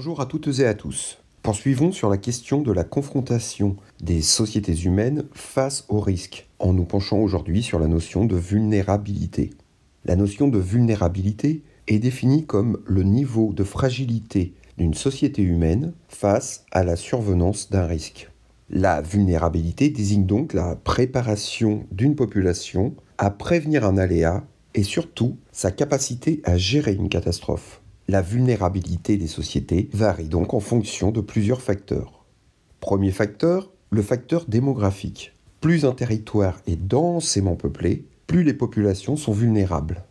Bonjour à toutes et à tous. Poursuivons sur la question de la confrontation des sociétés humaines face aux risques, en nous penchant aujourd'hui sur la notion de vulnérabilité. La notion de vulnérabilité est définie comme le niveau de fragilité d'une société humaine face à la survenance d'un risque. La vulnérabilité désigne donc la préparation d'une population à prévenir un aléa et surtout sa capacité à gérer une catastrophe. La vulnérabilité des sociétés varie donc en fonction de plusieurs facteurs. Premier facteur, le facteur démographique. Plus un territoire est densément peuplé, plus les populations sont vulnérables.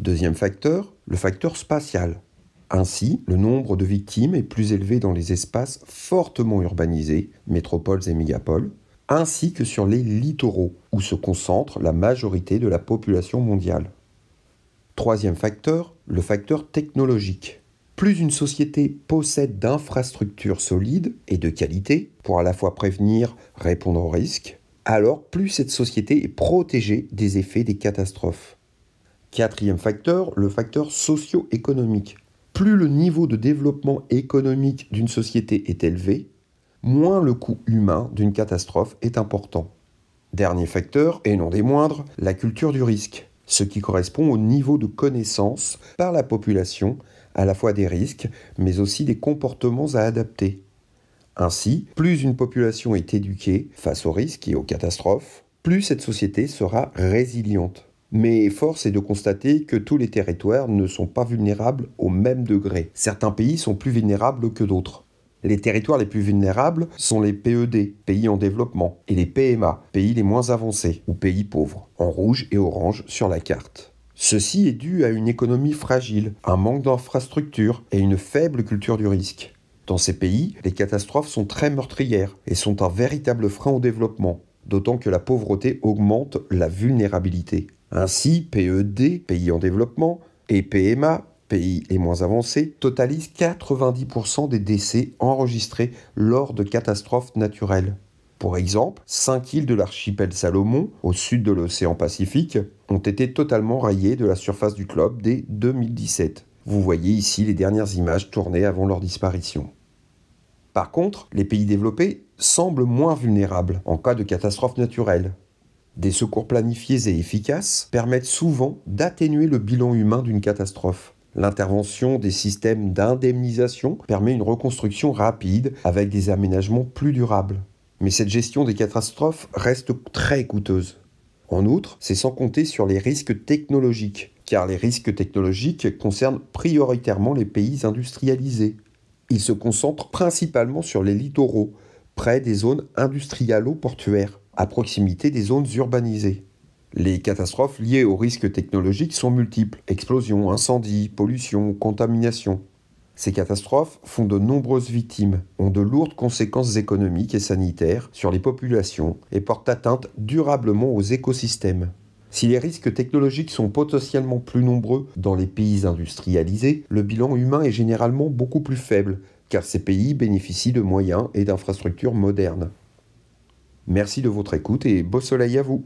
Deuxième facteur, le facteur spatial. Ainsi, le nombre de victimes est plus élevé dans les espaces fortement urbanisés, métropoles et mégapoles, ainsi que sur les littoraux, où se concentre la majorité de la population mondiale. Troisième facteur, le facteur technologique. Plus une société possède d'infrastructures solides et de qualité pour à la fois prévenir, répondre aux risques, alors plus cette société est protégée des effets des catastrophes. Quatrième facteur, le facteur socio-économique. Plus le niveau de développement économique d'une société est élevé, moins le coût humain d'une catastrophe est important. Dernier facteur, et non des moindres, la culture du risque, ce qui correspond au niveau de connaissance par la population à la fois des risques, mais aussi des comportements à adapter. Ainsi, plus une population est éduquée face aux risques et aux catastrophes, plus cette société sera résiliente. Mais force est de constater que tous les territoires ne sont pas vulnérables au même degré. Certains pays sont plus vulnérables que d'autres. Les territoires les plus vulnérables sont les PED, pays en développement, et les PMA, pays les moins avancés, ou pays pauvres, en rouge et orange sur la carte. Ceci est dû à une économie fragile, un manque d'infrastructures et une faible culture du risque. Dans ces pays, les catastrophes sont très meurtrières et sont un véritable frein au développement, d'autant que la pauvreté augmente la vulnérabilité. Ainsi, PED, pays en développement, et PMA, pays les moins avancés, totalisent 90% des décès enregistrés lors de catastrophes naturelles. Pour exemple, 5 îles de l'archipel Salomon, au sud de l'océan Pacifique, ont été totalement rayées de la surface du globe dès 2017. Vous voyez ici les dernières images tournées avant leur disparition. Par contre, les pays développés semblent moins vulnérables en cas de catastrophe naturelle. Des secours planifiés et efficaces permettent souvent d'atténuer le bilan humain d'une catastrophe. L'intervention des systèmes d'indemnisation permet une reconstruction rapide avec des aménagements plus durables. Mais cette gestion des catastrophes reste très coûteuse. En outre, c'est sans compter sur les risques technologiques, car les risques technologiques concernent prioritairement les pays industrialisés. Ils se concentrent principalement sur les littoraux, près des zones industrialo-portuaires, à proximité des zones urbanisées. Les catastrophes liées aux risques technologiques sont multiples: explosions, incendies, pollution, contamination. Ces catastrophes font de nombreuses victimes, ont de lourdes conséquences économiques et sanitaires sur les populations et portent atteinte durablement aux écosystèmes. Si les risques technologiques sont potentiellement plus nombreux dans les pays industrialisés, le bilan humain est généralement beaucoup plus faible, car ces pays bénéficient de moyens et d'infrastructures modernes. Merci de votre écoute et beau soleil à vous!